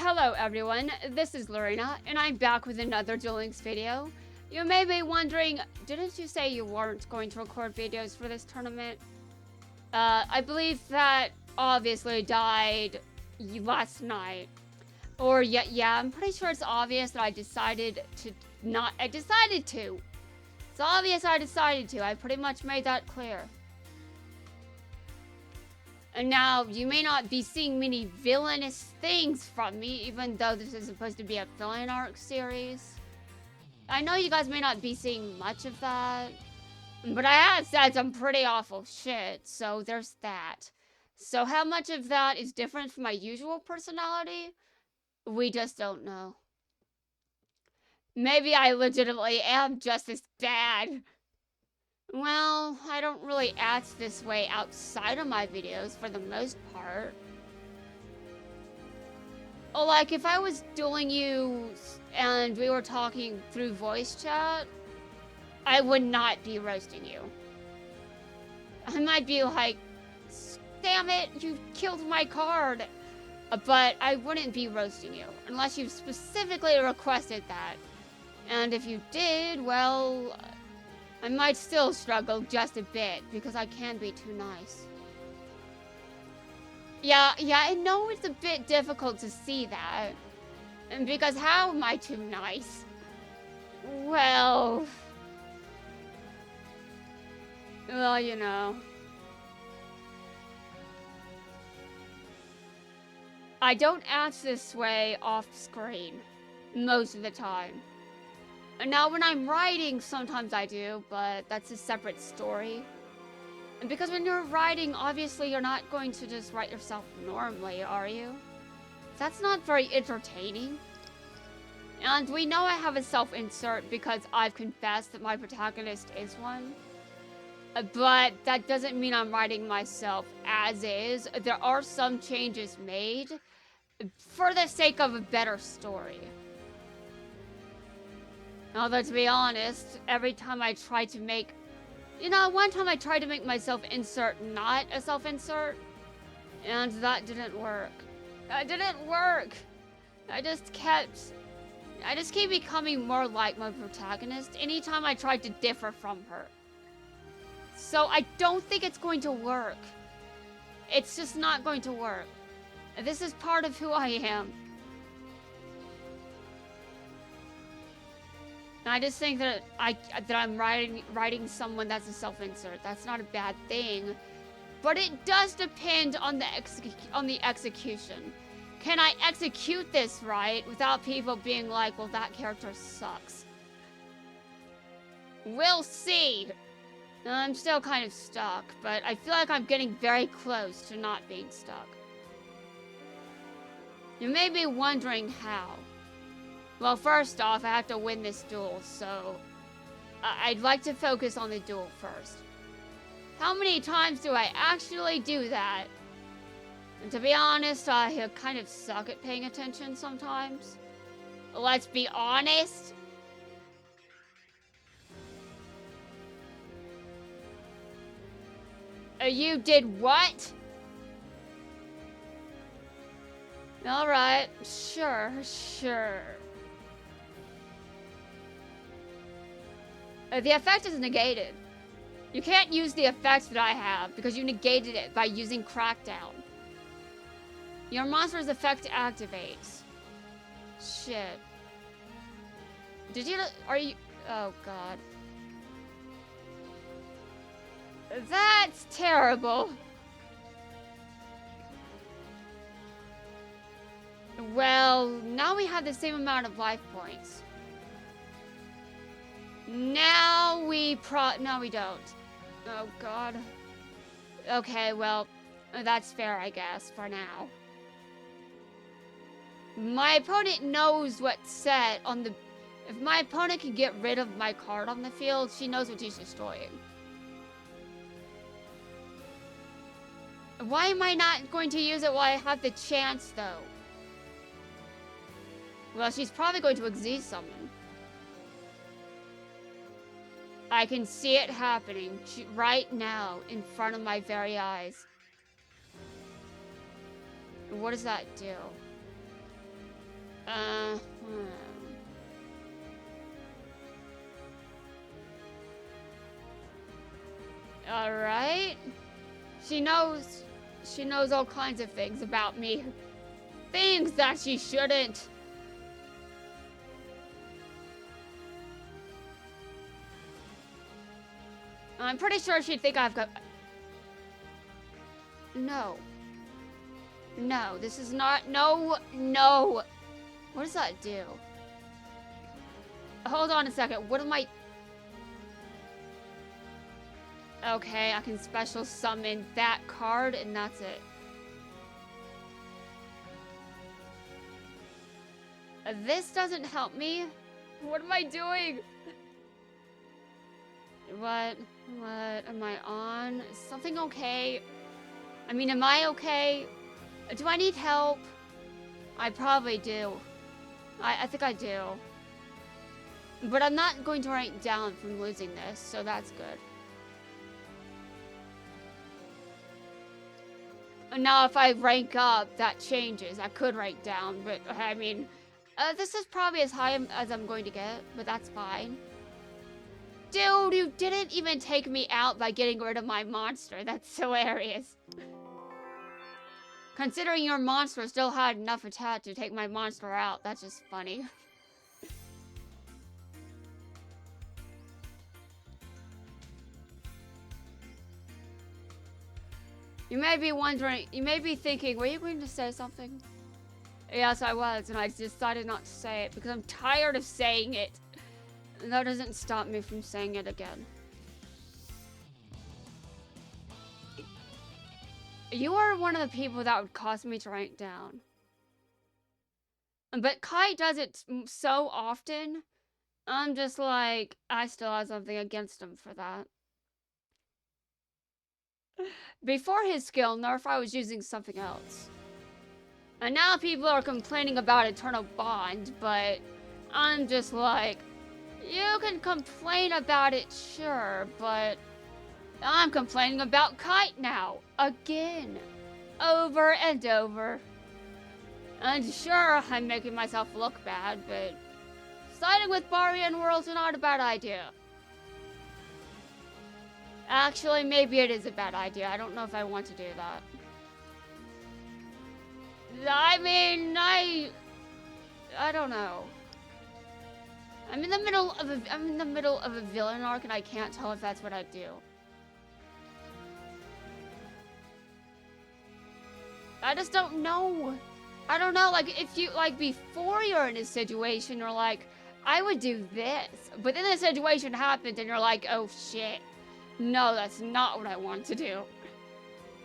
Hello everyone, this is Lorena, and I'm back with another Duel Links video. You may be wondering, didn't you say you weren't going to record videos for this tournament? I believe that obviously died last night. Or yeah, I'm pretty sure it's obvious that I decided to not, It's obvious I decided to, I pretty much made that clear. And now, you may not be seeing many villainous things from me, even though this is supposed to be a villain arc series. I know you guys may not be seeing much of that, but I have said some pretty awful shit, so there's that. So how much of that is different from my usual personality? We just don't know. Maybe I legitimately am just as bad. Well, I don't really act this way outside of my videos for the most part. Like, if I was dueling you and we were talking through voice chat, I would not be roasting you. I might be like, damn it, you killed my card. But I wouldn't be roasting you, unless you specifically requested that. And if you did, well, I might still struggle just a bit, because I can be too nice. Yeah, I know it's a bit difficult to see that. And because how am I too nice? Well, you know. I don't act this way off screen, most of the time. And now when I'm writing, sometimes I do, but that's a separate story. And because when you're writing, obviously you're not going to just write yourself normally, are you? That's not very entertaining. And we know I have a self-insert because I've confessed that my protagonist is one. But that doesn't mean I'm writing myself as is. There are some changes made for the sake of a better story. Although, to be honest, every time I try to make... one time I tried to make my self-insert not a self-insert, and that didn't work. That didn't work! I just keep becoming more like my protagonist anytime I tried to differ from her. So I don't think it's going to work. It's just not going to work. This is part of who I am. I just think that I'm writing someone that's a self-insert. That's not a bad thing, but it does depend on the execution. Can I execute this right without people being like, "Well, that character sucks"? We'll see. I'm still kind of stuck, but I feel like I'm getting very close to not being stuck. You may be wondering how. Well, first off, I have to win this duel, so I'd like to focus on the duel first. How many times do I actually do that? And to be honest, I kind of suck at paying attention sometimes. Let's be honest. You did what? Alright, sure. The effect is negated. You can't use the effect that I have because you negated it by using Crackdown. Your monster's effect activates. Shit. Oh god. That's terrible. Well, now we have the same amount of life points. No, we don't. Oh, God. Okay, well, that's fair, I guess, for now. My opponent knows what's set on the... If my opponent can get rid of my card on the field, she knows what she's destroying. Why am I not going to use it while I have the chance, though? Well, she's probably going to Xyz summon. I can see it happening right now in front of my very eyes. What does that do? Uh, Alright. She knows all kinds of things about me. Things that she shouldn't. I'm pretty sure she'd think I've got... No. No, this is not... No, no. What does that do? Hold on a second. What am I... Okay, I can special summon that card, and that's it. This doesn't help me. What am I doing? What am I on? Is something okay? I mean, am I okay? Do I need help? I probably do. I think I do. But I'm not going to rank down from losing this, so that's good. Now, if I rank up, that changes. I could rank down, but I mean, this is probably as high as I'm going to get, but that's fine. Dude, you didn't even take me out by getting rid of my monster. That's hilarious. Considering your monster still had enough attack to take my monster out, that's just funny. You may be wondering, you may be thinking, were you going to say something? Yes, I was, and I decided not to say it because I'm tired of saying it. And that doesn't stop me from saying it again. You are one of the people that would cause me to rank down. But Kai does it so often, I'm just like, I still have something against him for that. Before his skill nerf, I was using something else. And now people are complaining about Eternal Bond, but I'm just like, you can complain about it, sure, but I'm complaining about Kite now. Again. Over and over. And sure, I'm making myself look bad, but siding with Barian World's not a bad idea. Actually, maybe it is a bad idea. I don't know if I want to do that. I mean, I don't know. I'm in the middle of a villain arc, and I can't tell if that's what I'd do. I just don't know. I don't know, like, if you, like, before you're in a situation, you're like, I would do this. But then the situation happens, and you're like, oh, shit. No, that's not what I want to do.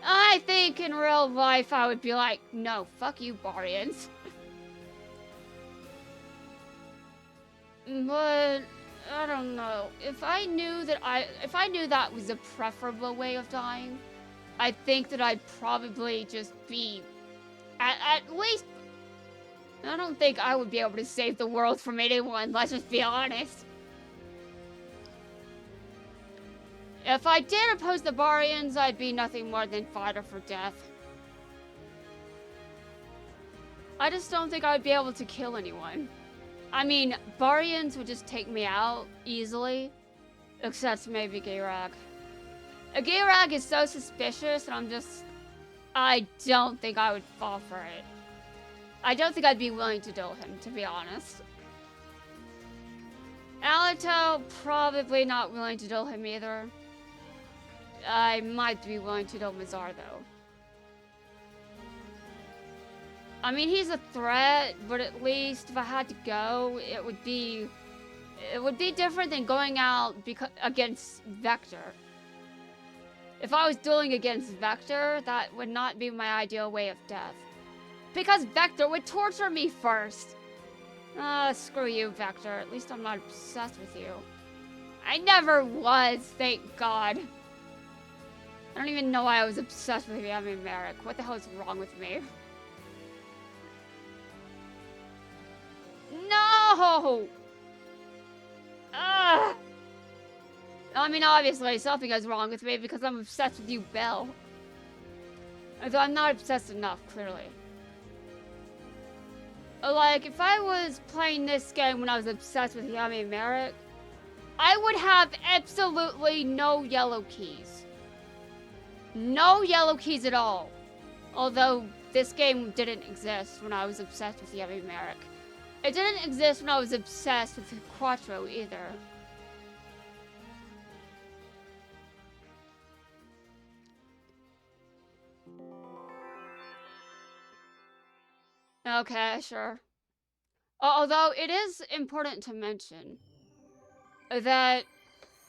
I think in real life, I would be like, no, fuck you, Barians. But I don't know. If I knew that was a preferable way of dying, I think that I'd probably just be at least. I don't think I would be able to save the world from anyone, let's just be honest. If I did oppose the Barians, I'd be nothing more than fodder for death. I just don't think I would be able to kill anyone. I mean, Barians would just take me out easily, except maybe Gayrag. Gayrag is so suspicious, and I don't think I would fall for it. I don't think I'd be willing to duel him, to be honest. Alito, probably not willing to duel him either. I might be willing to duel Mazar, though. I mean, he's a threat, but at least if I had to go, it would be different than going out against Vector. If I was dueling against Vector, that would not be my ideal way of death. Because Vector would torture me first. Screw you, Vector. At least I'm not obsessed with you. I never was, thank God. I don't even know why I was obsessed with Yami Merrick. What the hell is wrong with me? No! Ugh! I mean, obviously, something is wrong with me because I'm obsessed with you, Belle. Although I'm not obsessed enough, clearly. Like, if I was playing this game when I was obsessed with Yami Merrick, I would have absolutely no yellow keys. No yellow keys at all. Although, this game didn't exist when I was obsessed with Yami Merrick. It didn't exist when I was obsessed with Quattro either. Okay, sure. Although, it is important to mention that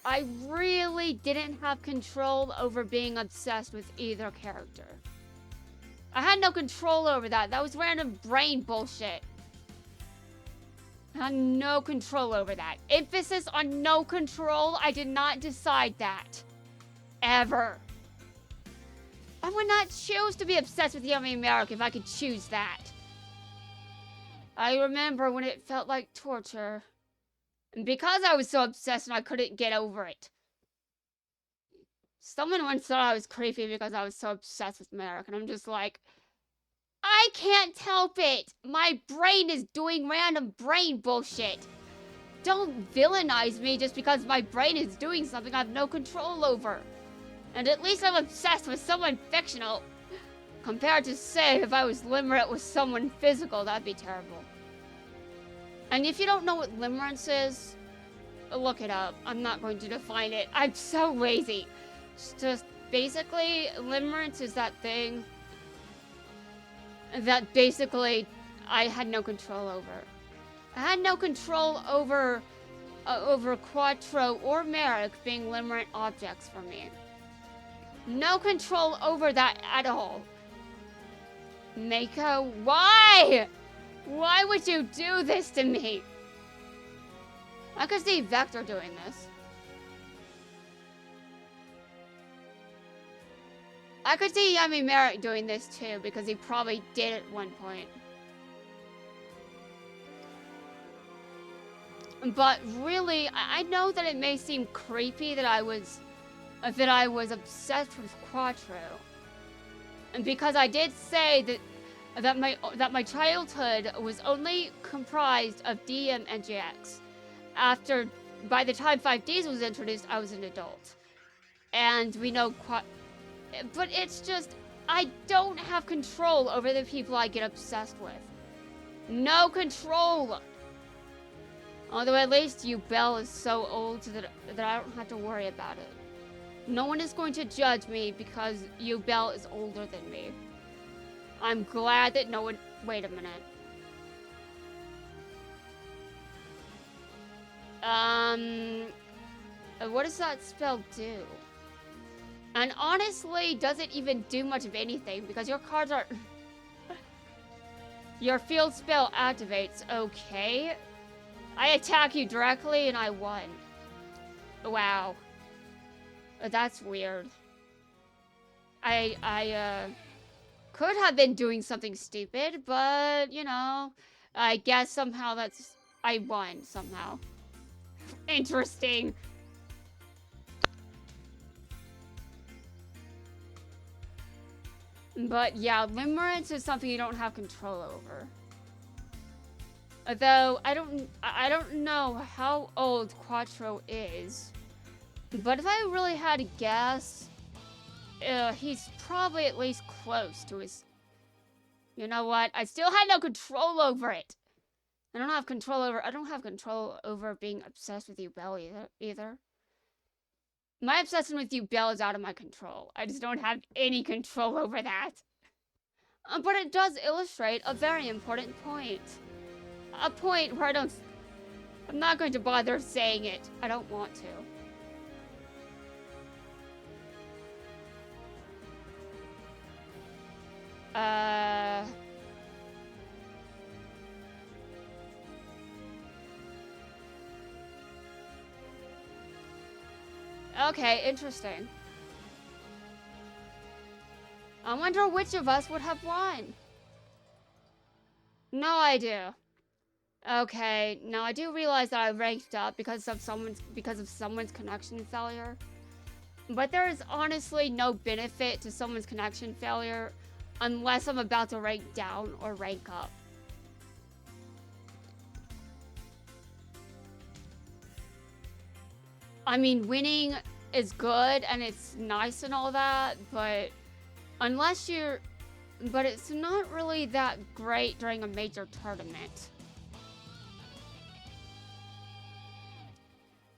I really didn't have control over being obsessed with either character. I had no control over that. That was random brain bullshit. I had no control over that. Emphasis on no control. I did not decide that. Ever. I would not choose to be obsessed with Yami Merrick if I could choose that. I remember when it felt like torture. And because I was so obsessed and I couldn't get over it. Someone once thought I was creepy because I was so obsessed with Merrick. And I'm just like, I can't help it. My brain is doing random brain bullshit. Don't villainize me just because my brain is doing something I have no control over. And at least I'm obsessed with someone fictional. Compared to, say, if I was limerent with someone physical, that'd be terrible. And if you don't know what limerence is, look it up. I'm not going to define it. I'm so lazy. It's just, basically, limerence is that thing that basically I had no control over. I had no control over Quattro or Merrick being limerent objects for me. No control over that at all. Mako, why? Why would you do this to me? I could see Vector doing this. I could see Yami Merrick doing this too, because he probably did at one point. But really, I know that it may seem creepy that I was obsessed with Quattro. And because I did say that my childhood was only comprised of DM and GX. By the time 5Ds was introduced, I was an adult. And we know but it's just, I don't have control over the people I get obsessed with. No control! Although at least Yubel is so old that I don't have to worry about it. No one is going to judge me because Yubel is older than me. I'm glad that no one... Wait a minute. What does that spell do? And honestly, does it even do much of anything? Because your cards are... Your field spell activates. Okay. I attack you directly and I won. Wow. That's weird. I could have been doing something stupid, but, you know, I guess somehow I won somehow. Interesting. But yeah, limerence is something you don't have control over. Though I don't know how old Quattro is, but if I really had to guess, he's probably at least close to his... You know what? I still had no control over it. I don't have control over being obsessed with Yubel either. My obsession with Yubel is out of my control. I just don't have any control over that. But it does illustrate a very important point. A point where I'm not going to bother saying it. I don't want to. Okay, interesting. I wonder which of us would have won. No idea. Okay, now I do realize that I ranked up because of someone's connection failure. But there is honestly no benefit to someone's connection failure unless I'm about to rank down or rank up. I mean, winning is good and it's nice and all that, but unless you're... But it's not really that great during a major tournament.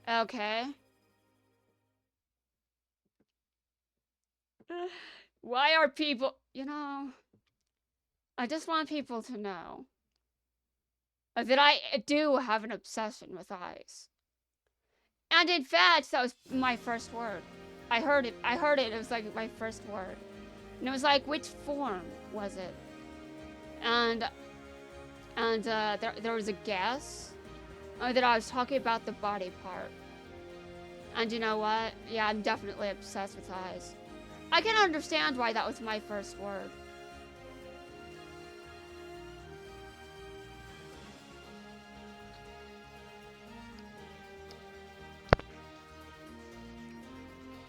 Okay. Why are people... You know... I just want people to know that I do have an obsession with eyes. And in fact, that was my first word. I heard it, it was like my first word. And it was like, which form was it? And there was a guess that I was talking about the body part. And you know what? Yeah, I'm definitely obsessed with eyes. I can understand why that was my first word.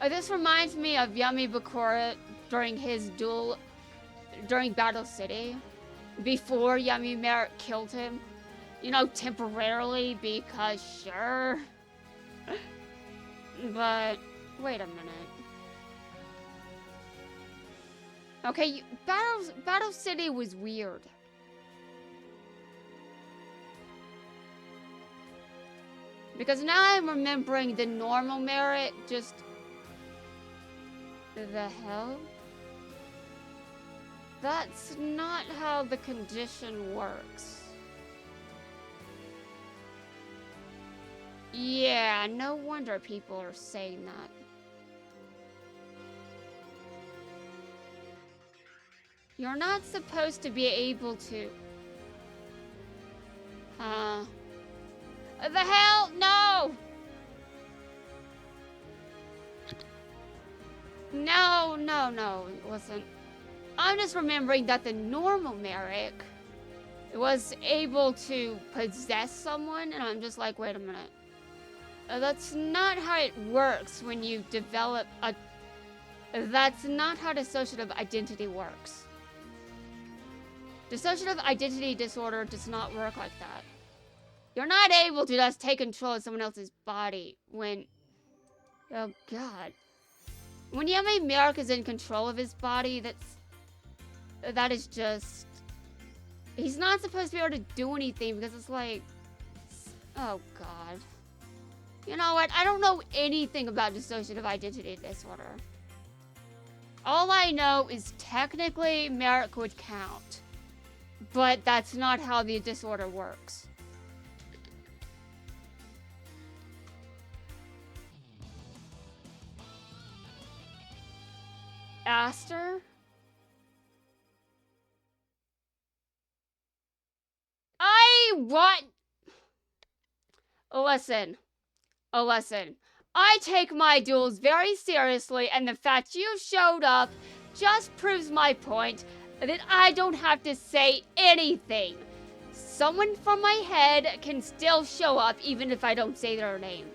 This reminds me of Yami Bakura during his duel, during Battle City, before Yami Merrick killed him. You know, temporarily, because sure. But, wait a minute. Okay, Battle City was weird. Because now I'm remembering the normal Merrick, just... The hell? That's not how the condition works. Yeah, no wonder people are saying that. You're not supposed to be able to... The hell? No! No, it wasn't. I'm just remembering that the normal Merrick was able to possess someone, and I'm just like, wait a minute. That's not how it works when you develop a... That's not how dissociative identity works. Dissociative identity disorder does not work like that. You're not able to just take control of someone else's body when... Oh, God. When Yami Merrick is in control of his body, that is just... He's not supposed to be able to do anything because it's like... Oh, God. You know what? I don't know anything about dissociative identity disorder. All I know is technically Merrick would count. But that's not how the disorder works. Aster? Listen. I take my duels very seriously, and the fact you showed up just proves my point that I don't have to say anything. Someone from my head can still show up even if I don't say their name.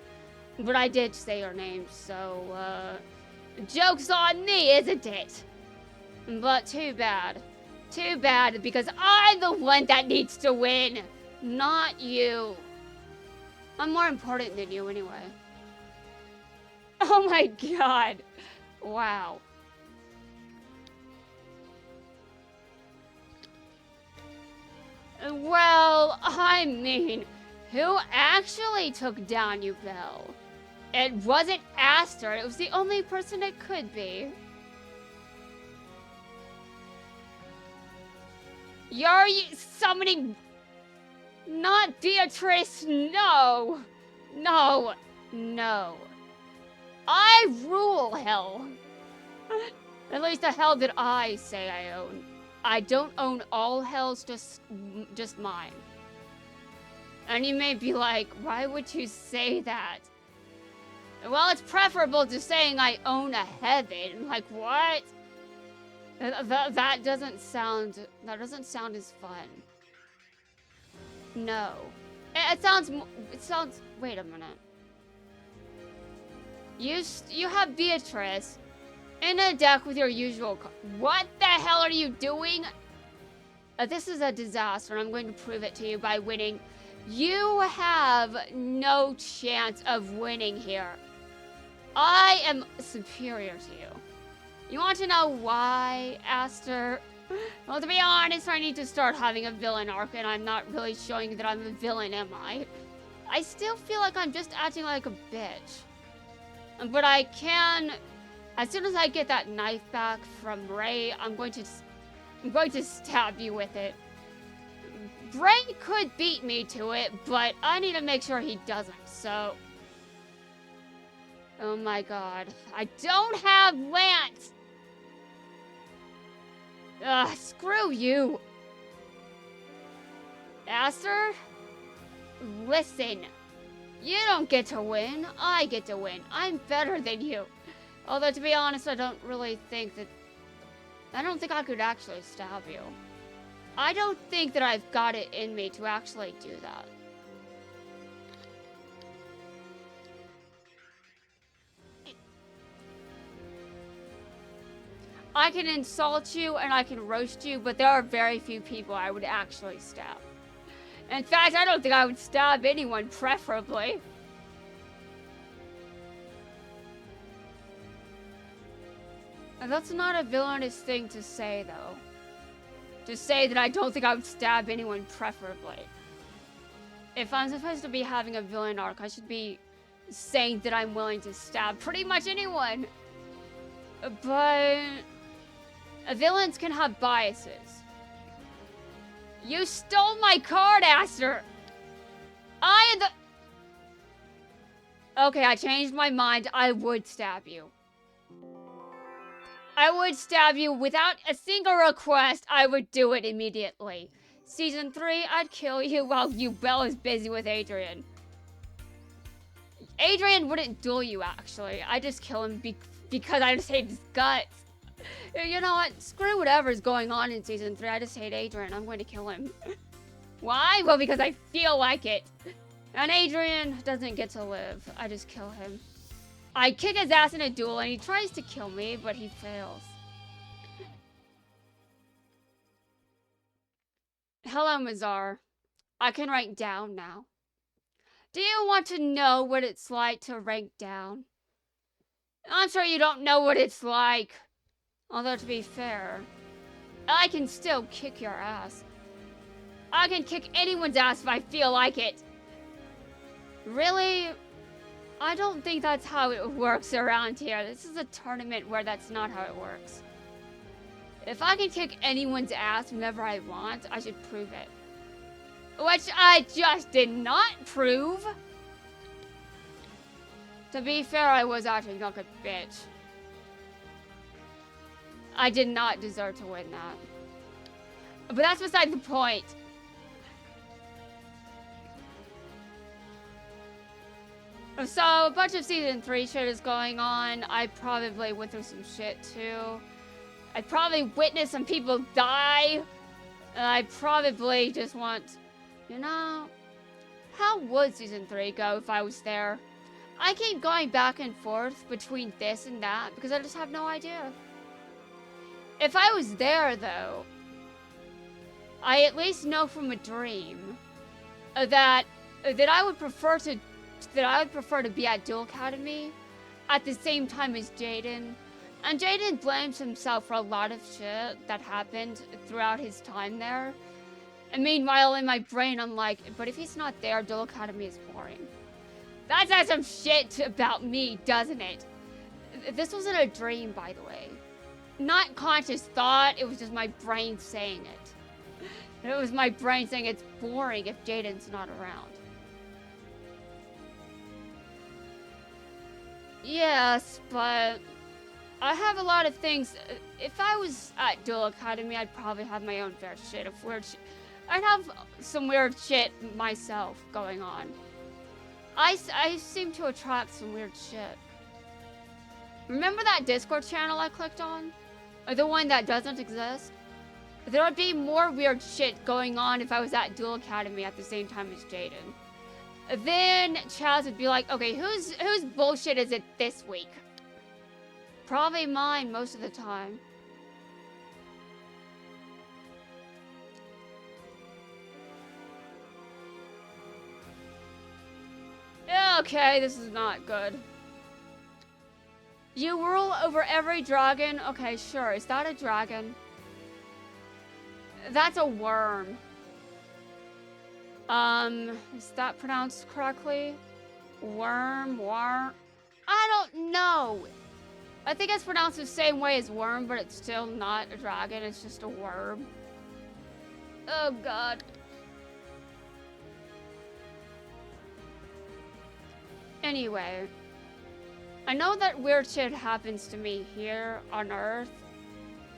But I did say your name, so, joke's on me, isn't it? But too bad. Too bad, because I'm the one that needs to win, not you. I'm more important than you anyway. Oh my God. Wow. Well, I mean, who actually took down Yubel? It wasn't Aster, it was the only person it could be. You're summoning... Not Beatrice, no! No. I rule hell. At least the hell that I say I own. I don't own all hells, just mine. And you may be like, why would you say that? Well, it's preferable to saying I own a heaven. Like, what? That doesn't sound as fun. No. It sounds, wait a minute. You have Beatrice in a deck with your usual what the hell are you doing? This is a disaster, and I'm going to prove it to you by winning. You have no chance of winning here. I am superior to you. You want to know why, Aster? Well, to be honest, I need to start having a villain arc, and I'm not really showing that I'm a villain, am I? I still feel like I'm just acting like a bitch. But I can... As soon as I get that knife back from Ray, I'm going to stab you with it. Ray could beat me to it, but I need to make sure he doesn't, so... Oh my god. I don't have Lance! Ugh, screw you. Aster? Listen. You don't get to win. I get to win. I'm better than you. Although, to be honest, I don't think I could actually stab you. I don't think that I've got it in me to actually do that. I can insult you and I can roast you, but there are very few people I would actually stab. In fact, I don't think I would stab anyone, preferably. And that's not a villainous thing to say, though. To say that I don't think I would stab anyone, preferably. If I'm supposed to be having a villain arc, I should be saying that I'm willing to stab pretty much anyone. But... villains can have biases. You stole my card, Aster! I am the... Okay, I changed my mind. I would stab you. I would stab you without a single request. I would do it immediately. Season 3, I'd kill you while Belle is busy with Adrian. Adrian wouldn't duel you, actually. I just kill him because I just hate his guts. You know what? Screw whatever's going on in Season 3. I just hate Adrian. I'm going to kill him. Why? Well, because I feel like it. And Adrian doesn't get to live. I just kill him. I kick his ass in a duel and he tries to kill me, but he fails. Hello, Mazar. I can rank down now. Do you want to know what it's like to rank down? I'm sure you don't know what it's like. Although, to be fair, I can still kick your ass. I can kick anyone's ass if I feel like it. Really? I don't think that's how it works around here. This is a tournament where that's not how it works. If I can kick anyone's ass whenever I want, I should prove it. Which I just did not prove. To be fair, I was acting like a bitch. I did not deserve to win that. But that's beside the point. So, a bunch of Season 3 shit is going on. I probably went through some shit, too. I probably witnessed some people die. And I probably just want... You know... How would Season 3 go if I was there? I keep going back and forth between this and that because I just have no idea. If I was there, though, I at least know from a dream that I would prefer to be at Duel Academy at the same time as Jaden. And Jaden blames himself for a lot of shit that happened throughout his time there. And meanwhile, in my brain, I'm like, but if he's not there, Duel Academy is boring. That says some shit about me, doesn't it? This wasn't a dream, by the way. Not conscious thought, it was just my brain saying it. It was my brain saying it's boring if Jaden's not around. Yes, but I have a lot of things. If I was at Duel Academy, I'd probably have my own fair shit of weird shit. I'd have some weird shit myself going on. I seem to attract some weird shit. Remember that Discord channel I clicked on? Or the one that doesn't exist? There would be more weird shit going on if I was at Duel Academy at the same time as Jaden. Then Chaz would be like, okay, whose bullshit is it this week? Probably mine most of the time. Okay, this is not good. You rule over every dragon? Okay, sure. Is that a dragon? That's a worm. Is that pronounced correctly? Worm. I don't know. I think it's pronounced the same way as worm, but it's still not a dragon. It's just a worm. Oh, God. Anyway. I know that weird shit happens to me here on Earth.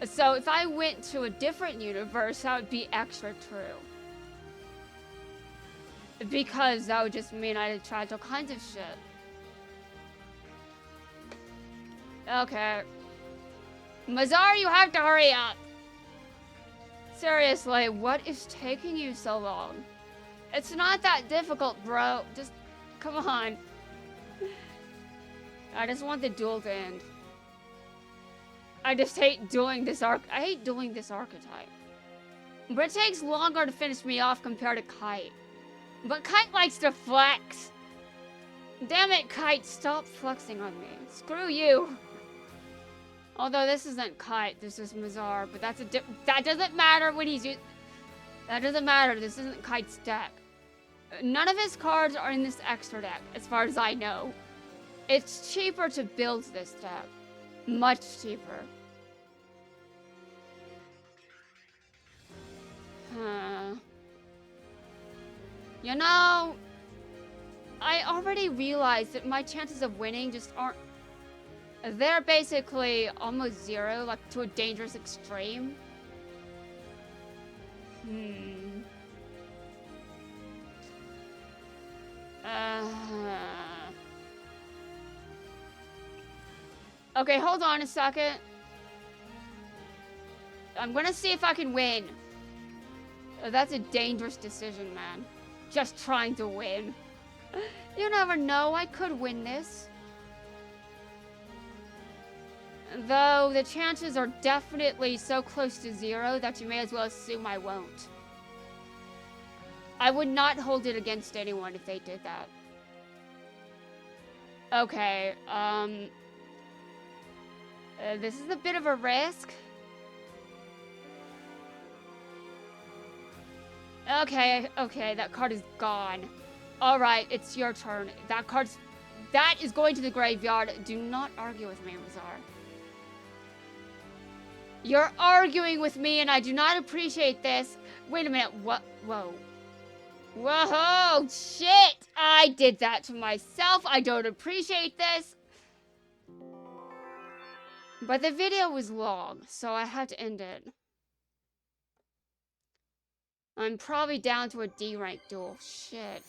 So if I went to a different universe, that would be extra true. Because that would just mean I'd attract all kinds of shit. Okay. Mazar, you have to hurry up. Seriously, what is taking you so long? It's not that difficult, bro. Just, come on. I just want the duel to end. I just hate doing this I hate doing this archetype. But it takes longer to finish me off compared to Kite. But Kite likes to flex. Damn it, Kite, stop flexing on me. Screw you. Although this isn't Kite, this is Mazar, but that's that doesn't matter when he's that doesn't matter, this isn't Kite's deck. None of his cards are in this extra deck, as far as I know. It's cheaper to build this deck. Much cheaper. You know, I already realized that my chances of winning just aren't... They're basically almost zero, like to a dangerous extreme. Okay, hold on a second. I'm gonna see if I can win. That's a dangerous decision, man. Just trying to win. You never know, I could win this. Though the chances are definitely so close to zero that you may as well assume I won't. I would not hold it against anyone if they did that. Okay, this is a bit of a risk. Okay, that card is gone. Alright, it's your turn. That is going to the graveyard. Do not argue with me, Mazar. You're arguing with me and I do not appreciate this. Wait a minute, what? Whoa. Whoa, shit! I did that to myself. I don't appreciate this. But the video was long, so I had to end it. I'm probably down to a D rank duel. Shit.